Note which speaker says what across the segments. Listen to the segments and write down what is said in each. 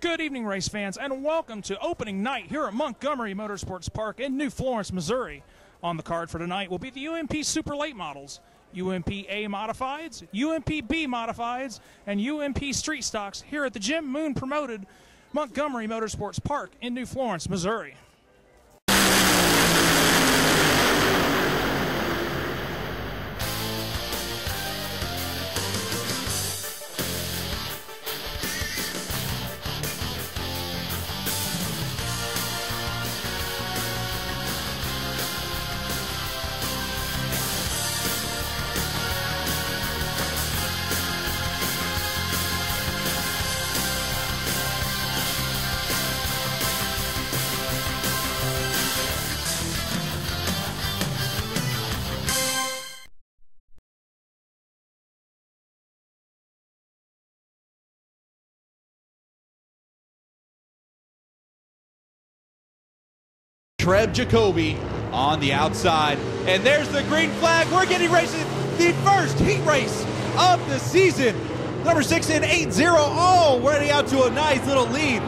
Speaker 1: Good evening, race fans, and welcome to opening night here at Montgomery Motorsports Park in New Florence, Missouri. On the card for tonight will be the UMP Super Late Models, UMP A Modifieds, UMP B Modifieds, and UMP Street Stocks here at the Jim Moon promoted Montgomery Motorsports Park in New Florence, Missouri.
Speaker 2: Treb Jacoby on the outside, and there's the green flag. We're getting racing the first heat race of the season. Number 6 in 8-0, all ready out to a nice little lead.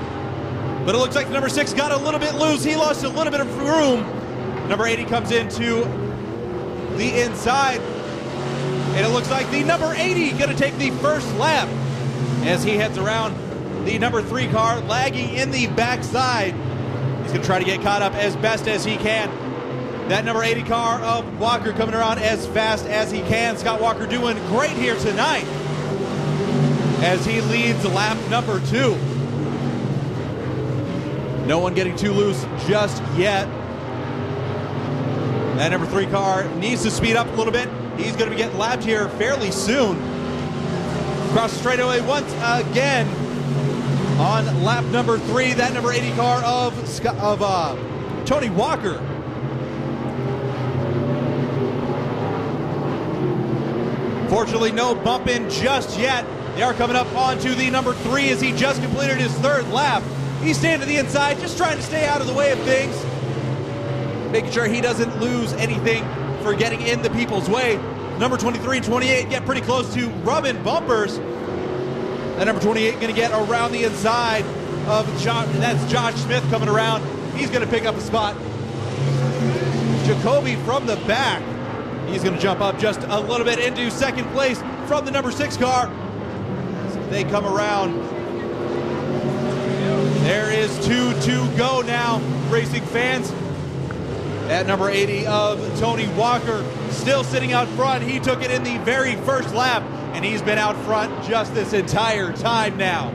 Speaker 2: But it looks like the number 6 got a little bit loose. He lost a little bit of room. Number 80 comes into the inside, and it looks like the number 80 going to take the first lap as he heads around the number 3 car, lagging in the backside. He's going to try to get caught up as best as he can. That number 80 car of Walker coming around as fast as he can. Scott Walker doing great here tonight as he leads lap number 2. No one getting too loose just yet. That number 3 car needs to speed up a little bit. He's going to be getting lapped here fairly soon. Across the straightaway once again. On lap number 3, that number 80 car of Tony Walker. Fortunately, no bumping just yet. They are coming up onto the number 3 as he just completed his 3rd lap. He's staying to the inside, just trying to stay out of the way of things, making sure he doesn't lose anything for getting in the people's way. Number 23 and 28 get pretty close to rubbing bumpers. That number 28 going to get around the inside of Josh. That's Josh Smith coming around. He's going to pick up a spot. Jacoby from the back. He's going to jump up just a little bit into 2nd place from the number 6 car. They come around. There is 2 to go now, racing fans. That number 80 of Tony Walker still sitting out front. He took it in the very first lap, and he's been out front just this entire time now.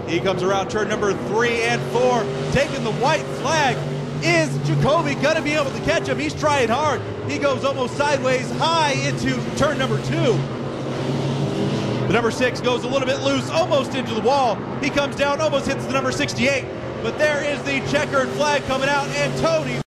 Speaker 2: He comes around turn number 3 and 4, taking the white flag. Is Jacoby going to be able to catch him? He's trying hard. He goes almost sideways high into turn number 2. The number 6 goes a little bit loose, almost into the wall. He comes down, almost hits the number 68. But there is the checkered flag coming out, and Tony.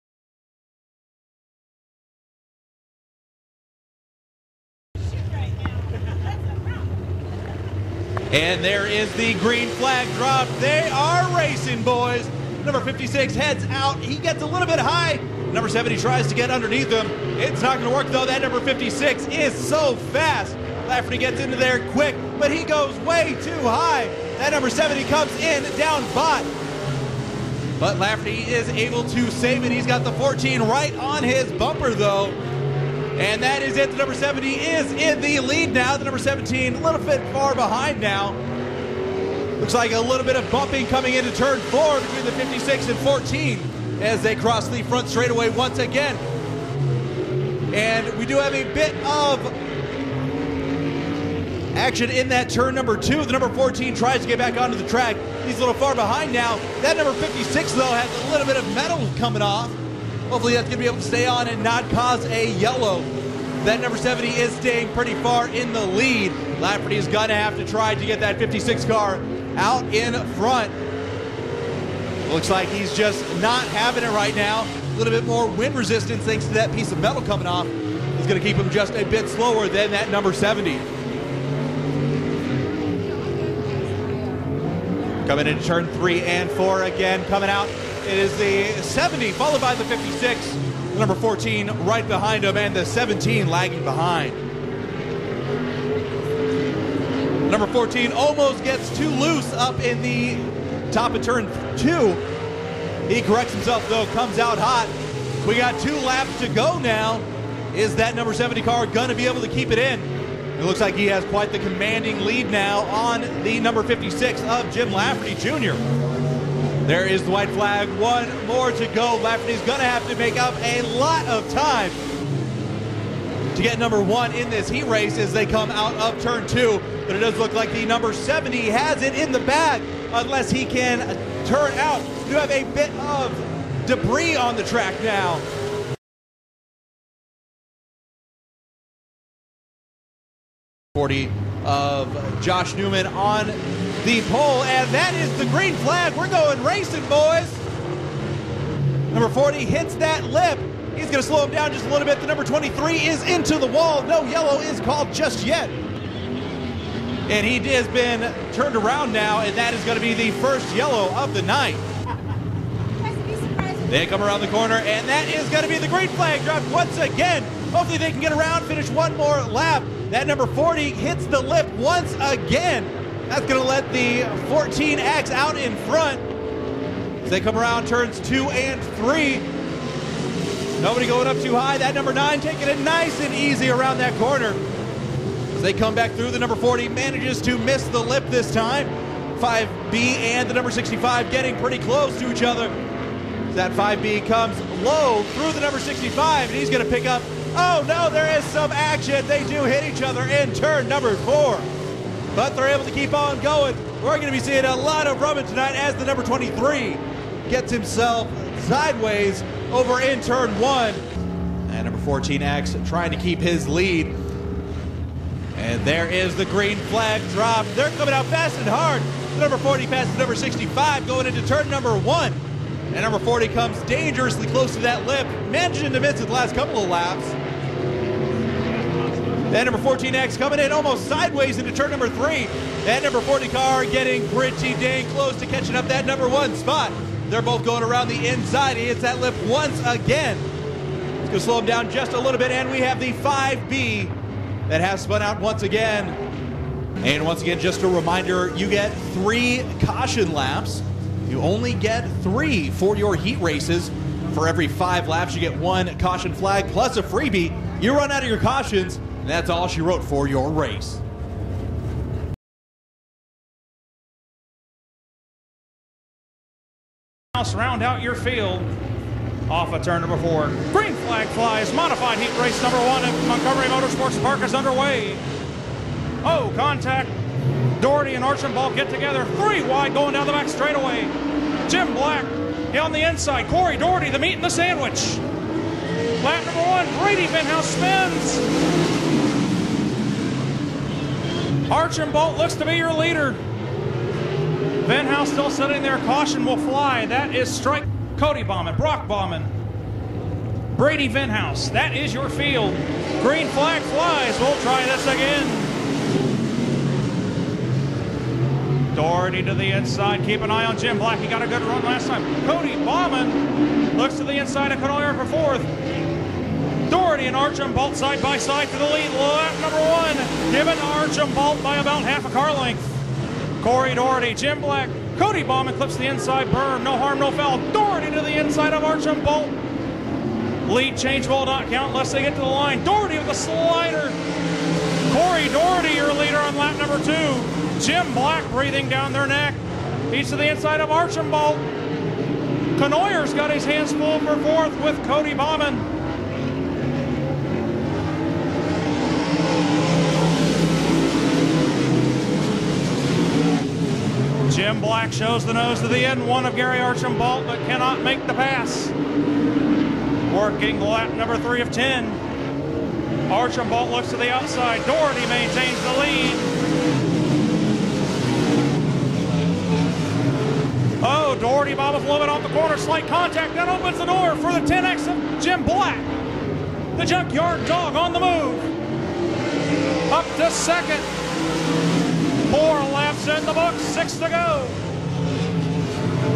Speaker 2: And there is the green flag drop. They are racing, boys. Number 56 heads out. He gets a little bit high. Number 70 tries to get underneath him. It's not going to work, though. That number 56 is so fast. Lafferty gets into there quick, but he goes way too high. That number 70 comes in down bot. But Lafferty is able to save it. He's got the 14 right on his bumper, though. And that is it. The number 70 is in the lead now. The number 17 a little bit far behind now. Looks like a little bit of bumping coming into turn 4 between the 56 and 14 as they cross the front straightaway once again. And we do have a bit of action in that turn number 2. The number 14 tries to get back onto the track. He's a little far behind now. That number 56, though, has a little bit of metal coming off. Hopefully that's going to be able to stay on and not cause a yellow. That number 70 is staying pretty far in the lead. Lafferty is going to have to try to get that 56 car out in front. Looks like he's just not having it right now. A little bit more wind resistance thanks to that piece of metal coming off. It's going to keep him just a bit slower than that number 70. Coming into turn 3 and 4 again, coming out. It is the 70 followed by the 56. The number 14 right behind him, and the 17 lagging behind. Number 14 almost gets too loose up in the top of turn 2. He corrects himself though, comes out hot. We got 2 laps to go now. Is that number 70 car going to be able to keep it in? It looks like he has quite the commanding lead now on the number 56 of Jim Lafferty Jr. There is the white flag. 1 more to go. Lafferty's going to have to make up a lot of time to get number 1 in this heat race as they come out of turn 2. But it does look like the number 70 has it in the bag unless he can turn out. You have a bit of debris on the track now. Of Josh Newman on the pole, and that is the green flag. We're going racing, boys. Number 40 hits that lip. He's going to slow him down just a little bit. The number 23 is into the wall. No yellow is called just yet. And he has been turned around now, and that is going to be the first yellow of the night. They come around the corner, and that is going to be the green flag dropped once again. Hopefully they can get around, finish 1 more lap. That number 40 hits the lip once again. That's going to let the 14X out in front. As they come around turns 2 and 3. Nobody going up too high. That number 9 taking it nice and easy around that corner. As they come back through, the number 40 manages to miss the lip this time. 5B and the number 65 getting pretty close to each other. That 5B comes low through the number 65, and he's going to pick up. Oh no, there is some action. They do hit each other in turn number 4. But they're able to keep on going. We're going to be seeing a lot of rubbing tonight as the number 23 gets himself sideways over in turn 1. And number 14X trying to keep his lead. And there is the green flag drop. They're coming out fast and hard. The number 40 passes number 65 going into turn number 1. And number 40 comes dangerously close to that lip, managing to miss it the last couple of laps. That number 14X coming in almost sideways into turn number 3. That number 40 car getting pretty dang close to catching up that number 1 spot. They're both going around the inside. He hits that lip once again. It's going to slow him down just a little bit, and we have the 5B that has spun out once again. And once again, just a reminder, you get 3 caution laps. You only get 3 for your heat races. For every 5 laps, you get 1 caution flag plus a freebie. You run out of your cautions, and that's all she wrote for your race.
Speaker 1: Round out your field off of turn number 4. Green flag flies. Modified heat race number 1 at Montgomery Motorsports Park is underway. Oh, contact. Doherty and Archambault get together. 3 wide going down the back straightaway. Jim Black on the inside. Corey Doherty, the meat and the sandwich. Lap number 1, Brady Venhouse spins. Archambault looks to be your leader. Venhouse still sitting there. Caution will fly. That is strike. Cody Bauman, Brock Bauman, Brady Venhouse. That is your field. Green flag flies. We'll try this again. Doherty to the inside. Keep an eye on Jim Black. He got a good run last time. Cody Bauman looks to the inside of Canoyer for 4th. Doherty and Archambault side by side for the lead. Lap number 1 given to Archambault by about half a car length. Corey Doherty, Jim Black, Cody Bauman clips the inside berm. No harm, no foul. Doherty to the inside of Archambault. Lead change will not count unless they get to the line. Doherty with a slider. Corey Doherty, your leader on lap number 2. Jim Black breathing down their neck. He's to the inside of Archambault. Canoyer's got his hands full for 4th with Cody Bauman. Jim Black shows the nose to the end. 1 of Gary Archambault, but cannot make the pass. Working lap number 3 of 10. Archambault looks to the outside. Doherty maintains the lead. Oh, Doherty bobbing a little bit off the corner. Slight contact. That opens the door for the 10X of Jim Black. The Junkyard Dog on the move. Up to 2nd. 4 laps in the books. 6 to go.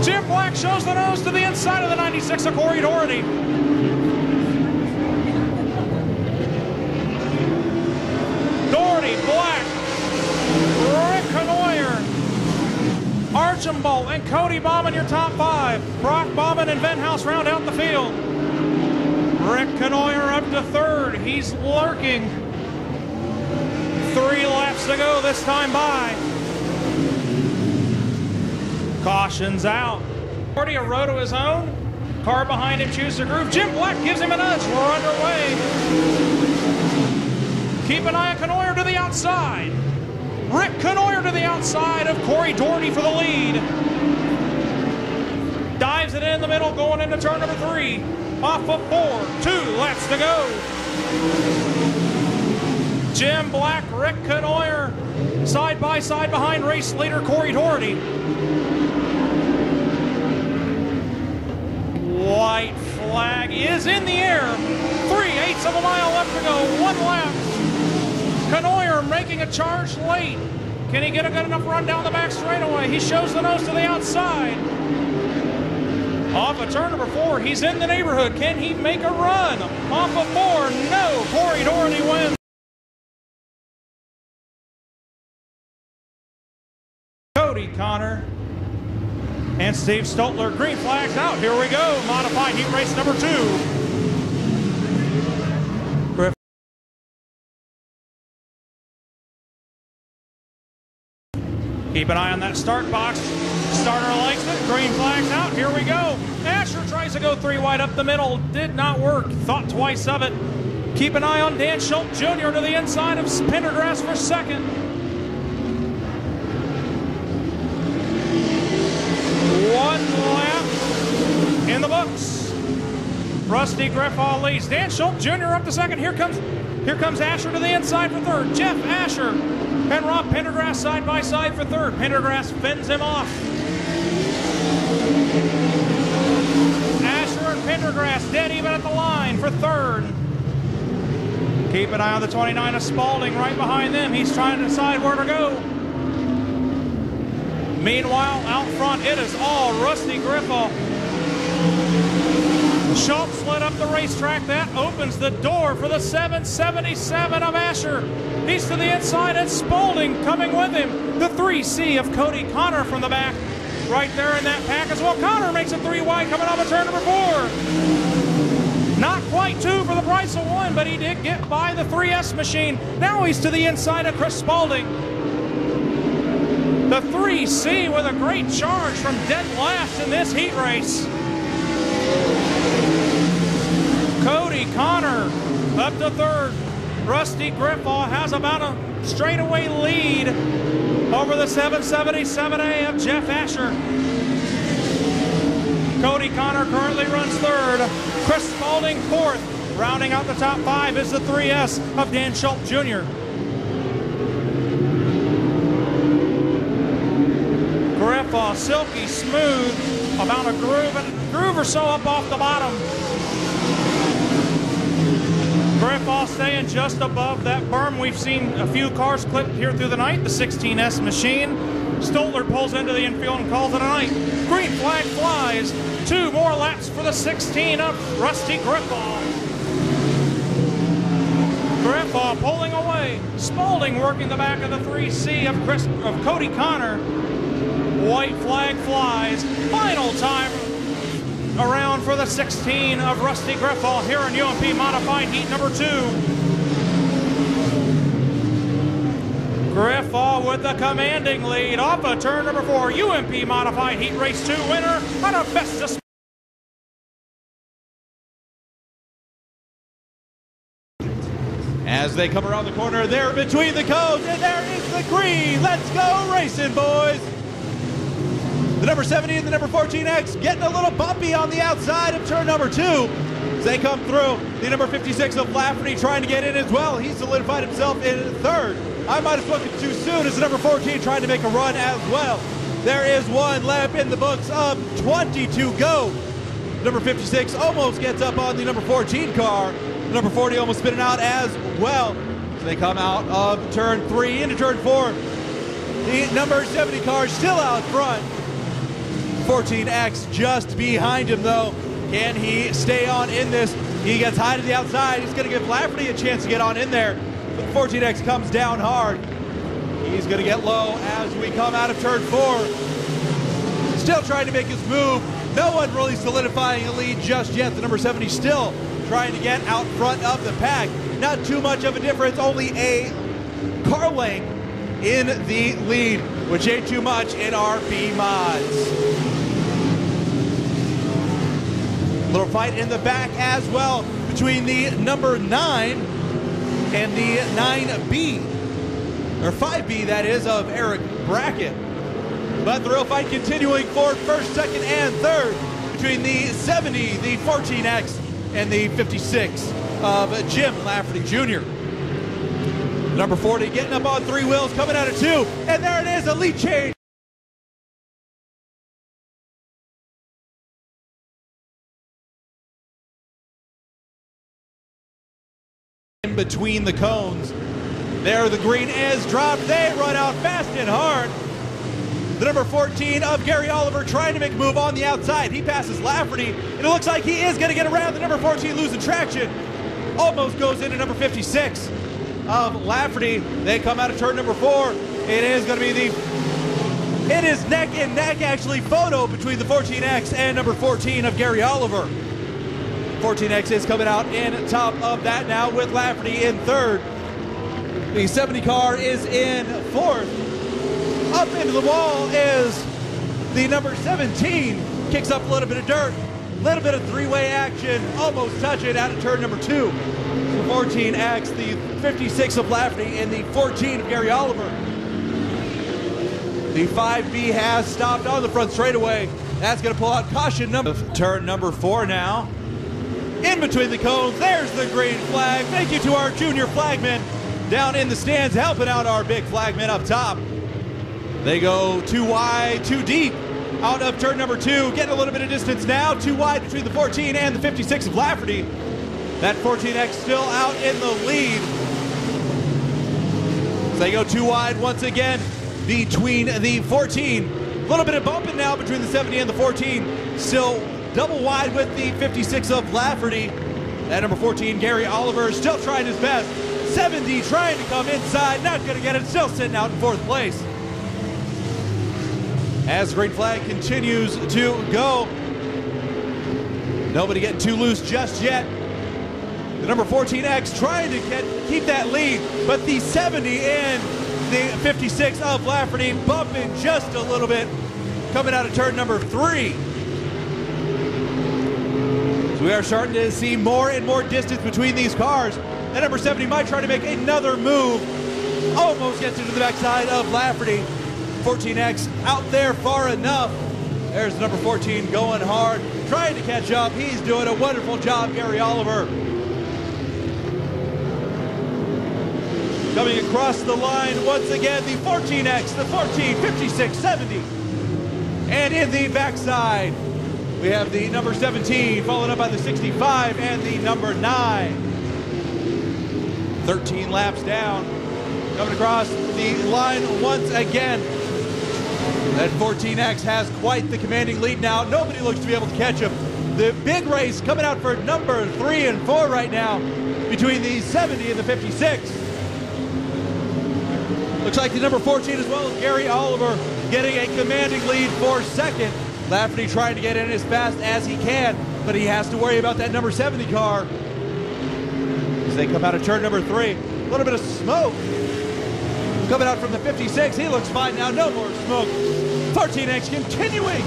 Speaker 1: Jim Black shows the nose to the inside of the 96 of Corey Doherty. Doherty, Black, Rick Canoyer, Archambault and Cody Bauman your top 5. Brock Bauman and Venhouse round out the field. Rick Canoyer up to 3rd. He's lurking. 3 laps to go this time by. Caution's out. Already a row to his own. Car behind him chews the groove. Jim Black gives him a nudge. We're underway. Keep an eye on Canoyer to the outside. Rick Canoyer to the outside of Corey Doherty for the lead. Dives it in the middle going into turn number 3. Off of 4. 2 laps to go. Jim Black, Rick Canoyer, side by side behind race leader Corey Doherty. White flag is in the air. 3/8 of a mile left to go. 1 lap. Canoyer making a charge late. Can he get a good enough run down the back straightaway? He shows the nose to the outside. Off of turn number 4, he's in the neighborhood. Can he make a run? Off of 4, no. Corey Doherty wins. Cody Connor and Steve Stoltler, green flags out. Here we go. Modified heat race number 2. Keep an eye on that start box. Starter likes it. Green flags out. Here we go. Asher tries to go 3 wide up the middle. Did not work. Thought twice of it. Keep an eye on Dan Schultz Jr. to the inside of Pendergrass for 2nd. 1 lap in the books. Rusty Griffaw leads. Dan Schultz Jr. up to 2nd. Here comes Asher to the inside for 3rd. Jeff Asher and Rob Pendergrass side by side for 3rd. Pendergrass fends him off. Asher and Pendergrass dead even at the line for 3rd. Keep an eye on the 29 of Spalding right behind them. He's trying to decide where to go. Meanwhile, out front, it is all Rusty Griffaw. Schultz led up the racetrack. That opens the door for the 777 of Asher. He's to the inside, and Spalding coming with him. The 3C of Cody Connor from the back. Right there in that pack as well. Connor makes it 3 wide coming off of turn number 4. Not quite 2 for the price of 1, but he did get by the 3S machine. Now he's to the inside of Chris Spalding. The 3C with a great charge from dead last in this heat race. Cody Connor up to 3rd. Rusty Griffaw has about a straightaway lead over the 777A of Jeff Asher. Cody Connor currently runs 3rd. Chris Spalding 4th. Rounding out the top 5 is the 3S of Dan Schultz Jr. Griffaw, silky smooth, about a groove or so up off the bottom. Griffaw staying just above that berm. We've seen a few cars clipped here through the night. The 16S machine. Stoltler pulls into the infield and calls it a night. Green flag flies. 2 more laps for the 16 of Rusty Griffaw. Griffaw pulling away. Spalding working the back of the 3C of Cody Connor. White flag flies. Final time around for the 16 of Rusty Griffaw here in UMP Modified Heat number 2. Griffaw with the commanding lead off of turn number 4. UMP Modified Heat Race 2 winner out of Festus.
Speaker 2: As they come around the corner, they're between the cones, and there is the green. Let's go racing, boys. The number 70 and the number 14X getting a little bumpy on the outside of turn number 2. As they come through, the number 56 of Lafferty trying to get in as well. He solidified himself in 3rd. I might have spoken too soon as the number 14 trying to make a run as well. There is 1 lap in the books of 20 to go. Number 56 almost gets up on the number 14 car. The number 40 almost spinning out as well. So they come out of turn 3 into turn 4. The number 70 car still out front. 14X just behind him though. Can he stay on in this? He gets high to the outside. He's going to give Lafferty a chance to get on in there. But the 14X comes down hard. He's going to get low as we come out of turn 4. still trying to make his move. No one really solidifying a lead just yet. The number 70 still trying to get out front of the pack. Not too much of a difference, only a car length in the lead, which ain't too much in our B mods. Little fight in the back as well between the number 9 and the 9B, or 5B that is, of Eric Brackett. But the real fight continuing for first, second, and third between the 70, the 14X, and the 56 of Jim Lafferty Jr. Number 40 getting up on 3 wheels, coming out of 2, and there it is, a lead change. In between the cones. There the green is dropped. They run out fast and hard. The number 14 of Gary Oliver trying to make a move on the outside. He passes Lafferty, and it looks like he is going to get around the number 14, losing traction. Almost goes into number 56 of Lafferty. They come out of turn number 4. It is going to be it is neck and neck actually photo between the 14X and number 14 of Gary Oliver. 14X is coming out in top of that now with Lafferty in third. The 70 car is in fourth. Up into the wall is the number 17. Kicks up a little bit of dirt. A little bit of three-way action. Almost touch it out of turn number 2. The 14X, the 56 of Lafferty, and the 14 of Gary Oliver. The 5B has stopped on the front straightaway. That's going to pull out caution turn number 4 now. In between the cones, there's the green flag. Thank you to our junior flagmen down in the stands helping out our big flagmen up top. They go too wide, too deep out of turn number 2, getting a little bit of distance now. Too wide between the 14 and the 56 of Lafferty. That 14X still out in the lead. So they go too wide once again between the 14. A little bit of bumping now between the 70 and the 14. Still double wide with the 56 of Lafferty. That number 14, Gary Oliver, still trying his best. 70 trying to come inside, not going to get it, still sitting out in 4th place. As the green flag continues to go. Nobody getting too loose just yet. The number 14X trying to keep that lead, but the 70 and the 56 of Lafferty bumping just a little bit, coming out of turn number 3. So we are starting to see more and more distance between these cars. That number 70 might try to make another move. Almost gets into the backside of Lafferty. 14X out there far enough. There's the number 14 going hard, trying to catch up. He's doing a wonderful job, Gary Oliver. Coming across the line once again, the 14X, the 14, 56, 70. And in the backside, we have the number 17, followed up by the 65 and the number 9. 13 laps down. Coming across the line once again. That 14X has quite the commanding lead now. Nobody looks to be able to catch him. The big race coming out for number 3 and 4 right now between the 70 and the 56. Looks like the number 14 as well as Gary Oliver getting a commanding lead for second. Lafferty trying to get in as fast as he can, but he has to worry about that number 70 car. As they come out of turn number 3, a little bit of smoke coming out from the 56. He looks fine now, no more smoke. 14X continuing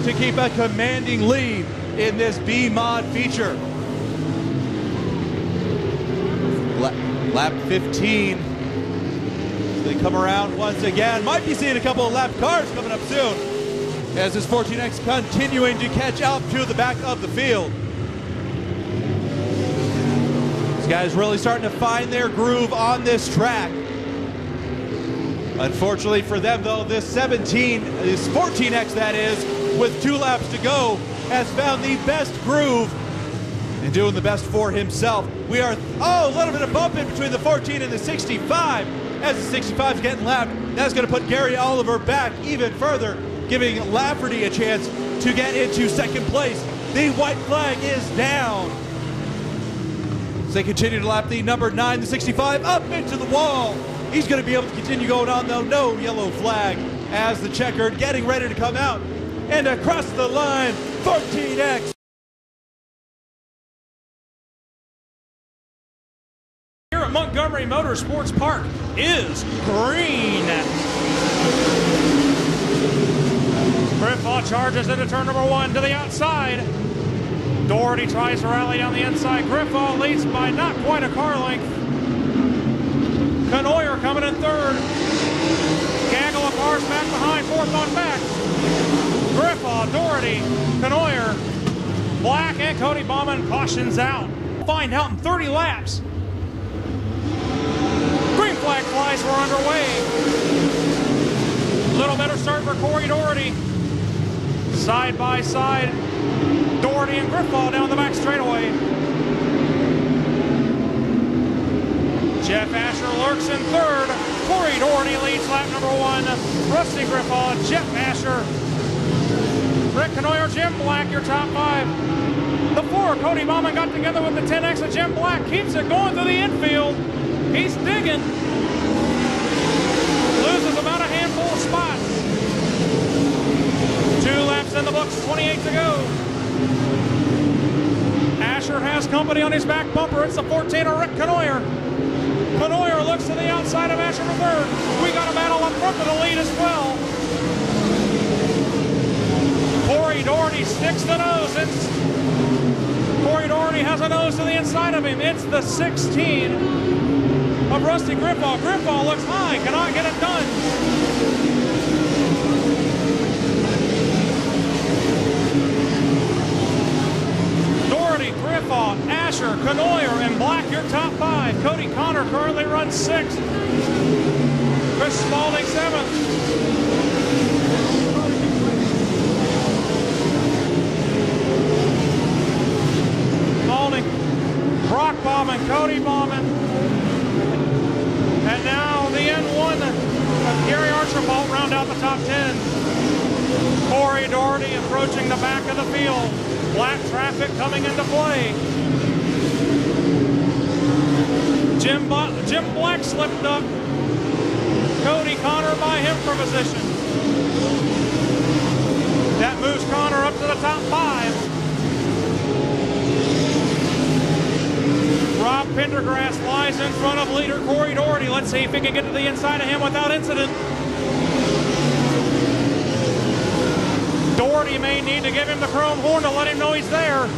Speaker 2: to keep a commanding lead in this B mod feature. Lap 15. They come around once again. Might be seeing a couple of lap cars coming up soon as this 14X continuing to catch up to the back of the field. These guys really starting to find their groove on this track. Unfortunately for them though, this 14X that is, with 2 laps to go, has found the best groove and doing the best for himself. We are, a little bit of bump in between the 14 and the 65. As the 65 is getting lapped, that's going to put Gary Oliver back even further, giving Lafferty a chance to get into second place. The white flag is down. As they continue to lap the number 9, the 65, up into the wall. He's going to be able to continue going on though, no yellow flag as the checkered getting ready to come out. And across the line, 14X.
Speaker 1: Here at Montgomery Motorsports Park is green. Griffaw charges into turn number 1 to the outside. Doherty tries to rally down the inside. Griffaw leads by not quite a car length. Canoyer coming in third. Gaggle of cars back behind, fourth on back. Griffaw, Doherty, Canoyer, Black, and Cody Bauman cautions out. Find out in 30 laps. Green flag flies, we're underway. Little better start for Corey Doherty. Side by side, Doherty and Griffaw down the back straightaway. Jeff Asher lurks in third. Corey Doherty leads lap number 1. Rusty Griffaw, Jeff Asher, Rick Canoyer, Jim Black, your top 5. The 4, Cody Bauman got together with the 10X of Jim Black. Keeps it going through the infield. He's digging. Loses about a handful of spots. 2 laps in the books, 28 to go. Asher has company on his back bumper. It's the 14 of Rick Canoyer. Canoyer looks to the outside of Asher for third. We got a battle up front for the lead as well. Corey Doherty sticks the nose. Corey Doherty has a nose to the inside of him. It's the 16 of Rusty Griffaw. Griffaw looks high, cannot get it done. Doherty, Griffaw, Asher, Canoyer, and Black, your top 5. Cody Connor currently runs 6th. Chris Spalding 7th. Spalding, Brock Bauman, Cody Bauman. And now the N1 of Gary Archibald round out the top 10. Corey Doherty approaching the back of the field. Black traffic coming into play. Jim Black slipped up. Cody Connor by him for position. That moves Connor up to the top 5. Rob Pendergrass lies in front of leader Corey Doherty. Let's see if he can get to the inside of him without incident. Doherty may need to give him the chrome horn to let him know he's there.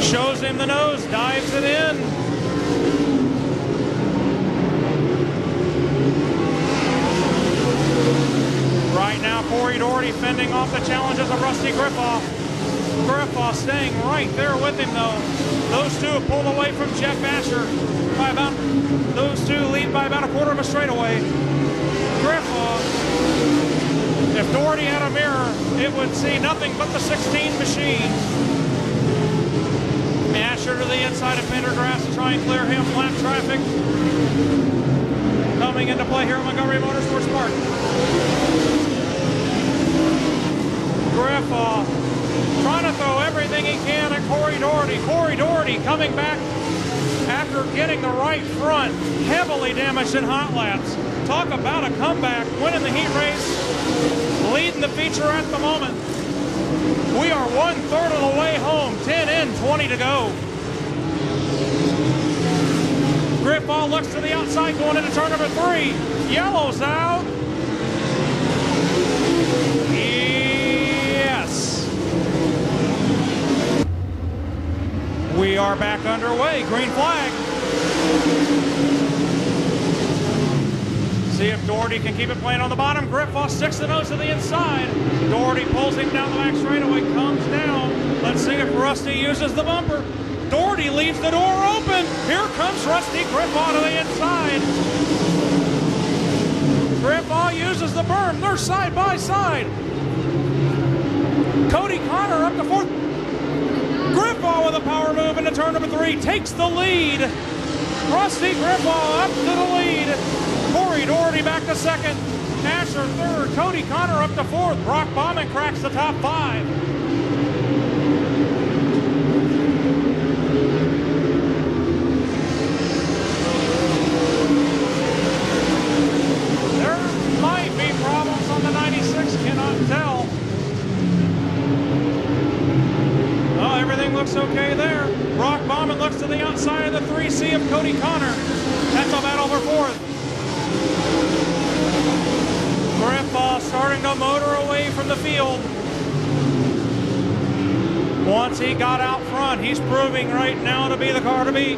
Speaker 1: Shows him the nose, dives it in. Right now, Corey Doherty fending off the challenges of Rusty Griffaw. Griffaw staying right there with him, though. Those 2 have pulled away from Jeff Asher by about, those 2 lead by about a quarter of a straightaway. Griffaw, if Doherty had a mirror, it would see nothing but the 16 machine. Asher to the inside of Pendergrass to try and clear him. Lap traffic coming into play here at Montgomery Motorsports Park. Griffaw trying to throw everything he can at Corey Doherty. Corey Doherty coming back after getting the right front, heavily damaged in hot laps. Talk about a comeback, winning the heat race, leading the feature at the moment. We are 1/3 of the way home, 10 in, 20 to go. Griffaw looks to the outside going into turn number 3. Yellow's out. Yes. We are back underway, green flag. See if Doherty can keep it playing on the bottom. Griffaw sticks the nose to the inside. Doherty pulls him down the back straightaway, comes down. Let's see if Rusty uses the bumper. Doherty leaves the door open. Here comes Rusty Griffaw to the inside. Griffaw uses the berm. They're side by side. Cody Connor up to 4th. Griffaw with a power move into turn number 3. Takes the lead. Rusty Griffaw up to the lead. Corey Doherty back to 2nd. Asher 3rd. Cody Connor up to 4th. Brock Bauman cracks the top 5. There might be problems on the 96. looks okay there. Rock Bauman looks to the outside of the 3C of Cody Connor. That's a battle for fourth. Grandpa starting to motor away from the field. Once he got out front, he's proving right now to be the car to beat.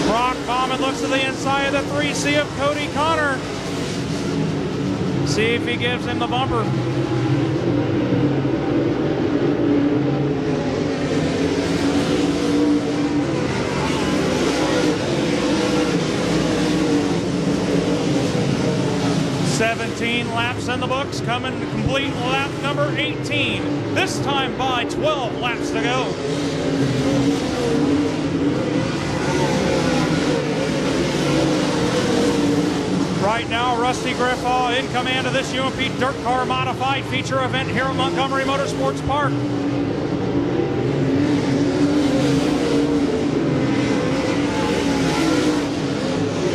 Speaker 1: Rock Bauman looks to the inside of the 3C of Cody Connor. See if he gives him the bumper. Laps in the books, coming to complete lap number 18. This time by 12 laps to go. Right now, Rusty Griffaw in command of this UMP Dirt Car Modified feature event here at Montgomery Motorsports Park.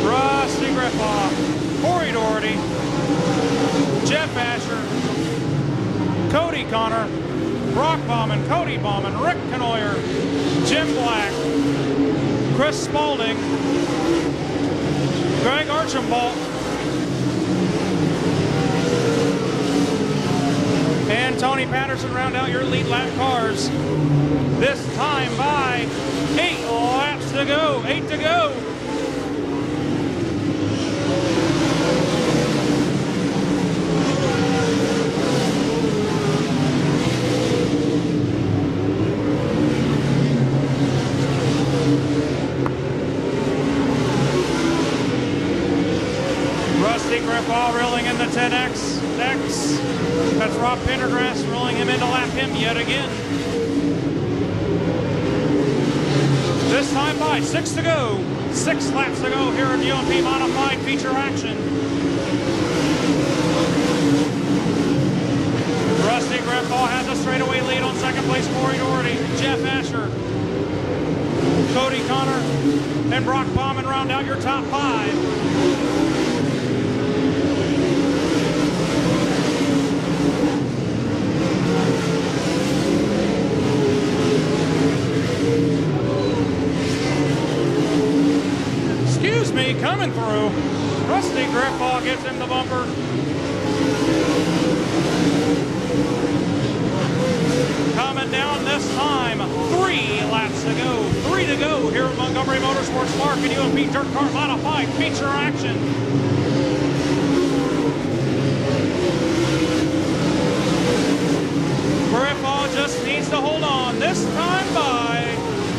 Speaker 1: Rusty Griffaw, Corey Doherty, Jeff Asher, Cody Connor, Brock Bauman, Cody Bauman, Rick Canoyer, Jim Black, Chris Spaulding, Greg Archambault, and Tony Patterson round out your lead lap cars. This time by 8 laps to go, 8 to go. Griffaw reeling in the 10X. Next, that's Rob Pendergrass rolling him in to lap him yet again. This time by 6 to go. 6 laps to go here in UMP Modified feature action. Rusty Griffaw has a straightaway lead on second place. Corey Doherty, Jeff Asher, Cody Connor, and Brock Bauman round out your top 5. Coming through, Rusty Griffaw gives him the bumper. Coming down this time, 3 laps to go. 3 to go here at Montgomery Motorsports Park and UMP Dirt Car Modified feature action. Griffaw just needs to hold on. This time by,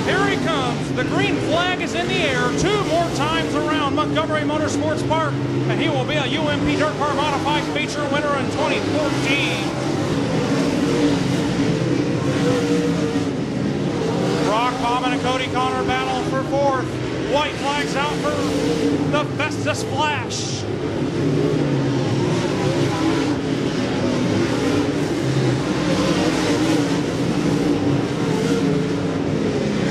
Speaker 1: here he comes. The green flag is in the air 2 more times around Montgomery Motorsports Park, and he will be a UMP Dirt Car Modified feature winner in 2014. Brock Bauman and Cody Connor battle for 4th. White flags out for the Festus Flash.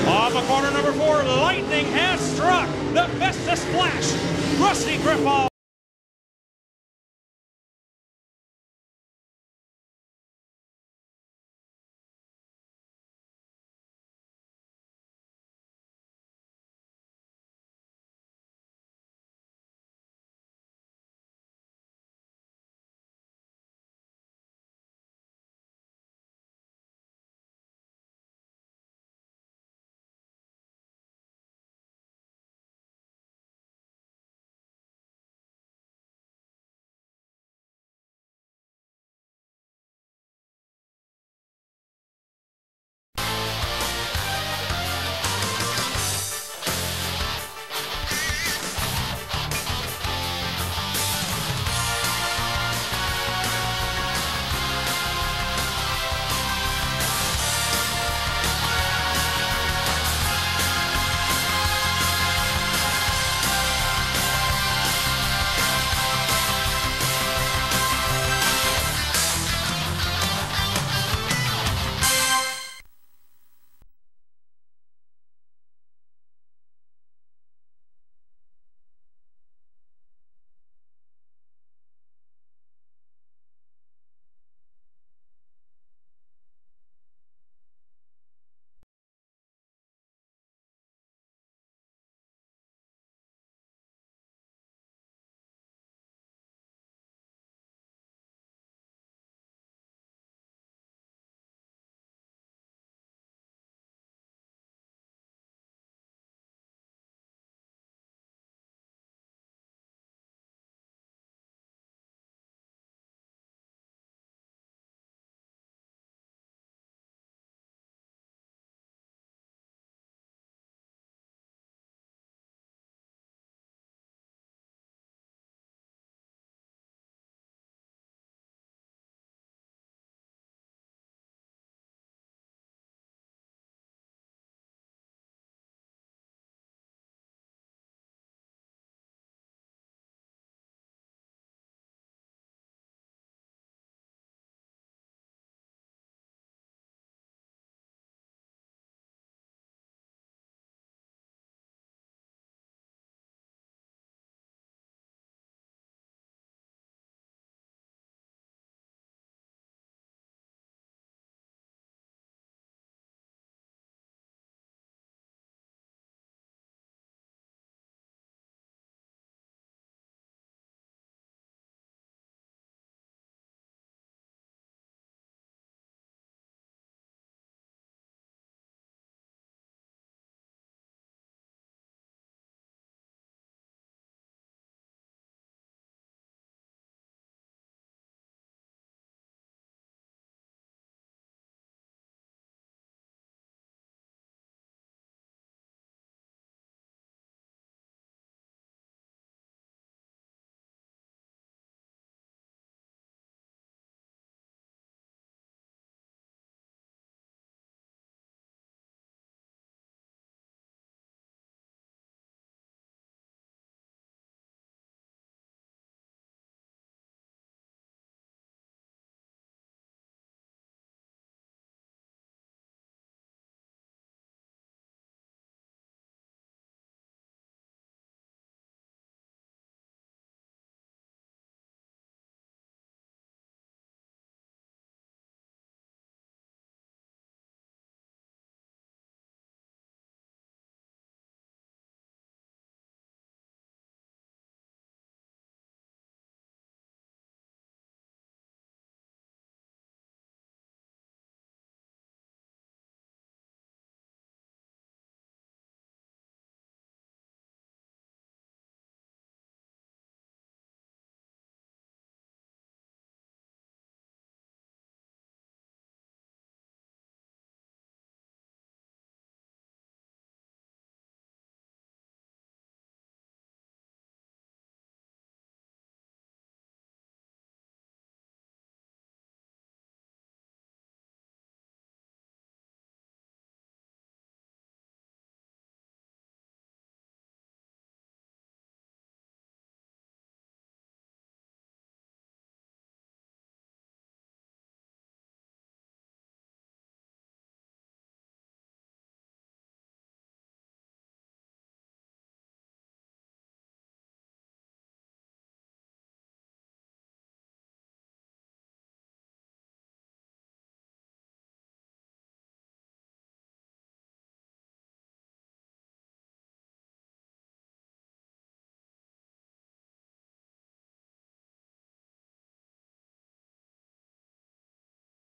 Speaker 1: On the corner number 4, lightning has struck the Festus Flash. Rusty Griffaw